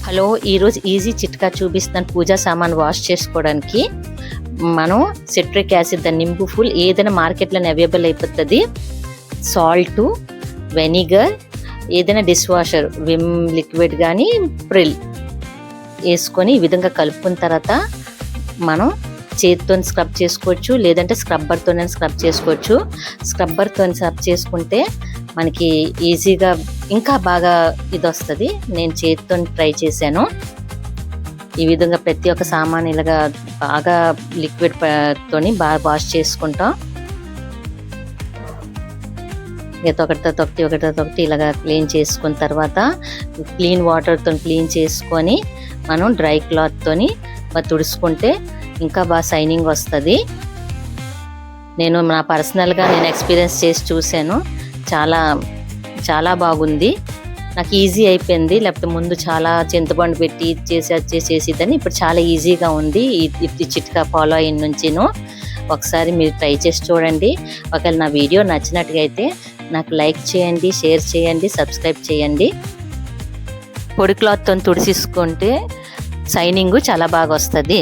Hello, ఈరోజు easy చిట్కా చూపిస్తాను పూజా సామాన్ వాష్ చేసుకోవడానికి. మనం సిట్రిక్ యాసిడ్ నింబు ఫుల్ ఏదైనా మార్కెట్లో అవైలబుల్ అయిపోతుంది. సాల్ట్, వెనిగర్, ఏదైనా డిష్ వాషర్ విమ్ లిక్విడ్ కానీ ప్రిల్ వేసుకొని ఈ విధంగా కలుపుకున్న తర్వాత మనం చేతితో స్క్రబ్ చేసుకోవచ్చు, లేదంటే స్క్రబ్బర్తో స్క్రబ్ చేసుకోవచ్చు. స్క్రబ్బర్తో స్క్రబ్ చేసుకుంటే మనకి ఈజీగా ఇంకా బాగా ఇది వస్తుంది. నేను చేతితో ట్రై చేశాను. ఈ విధంగా ప్రతి ఒక్క సామాన్ ఇలాగా బాగా లిక్విడ్ తోని బాగా వాష్ చేసుకుంటాం. ఒకటితో ఇలాగా క్లీన్ చేసుకున్న తర్వాత క్లీన్ వాటర్తో క్లీన్ చేసుకొని మనం డ్రై క్లాత్తోని తుడుచుకుంటే ఇంకా బాగా షైనింగ్ వస్తుంది. నేను నా పర్సనల్గా ఎక్స్పీరియన్స్ చేసి చూశాను. చాలా బాగుంది. నాకు ఈజీ అయిపోయింది. లేకపోతే ముందు చాలా చింతపండు పెట్టి చేసేదని ఇప్పుడు చాలా ఈజీగా ఉంది. ఈ చిట్కా ఫాలో అయిన నుంచిను ఒకసారి మీరు ట్రై చేసి చూడండి. ఒకవేళ నా వీడియో నచ్చినట్టుగా అయితే నాకు లైక్ చేయండి, షేర్ చేయండి, సబ్స్క్రైబ్ చేయండి. పొడి క్లాత్తో తుడిచేసుకుంటే షైనింగ్ చాలా బాగా వస్తుంది.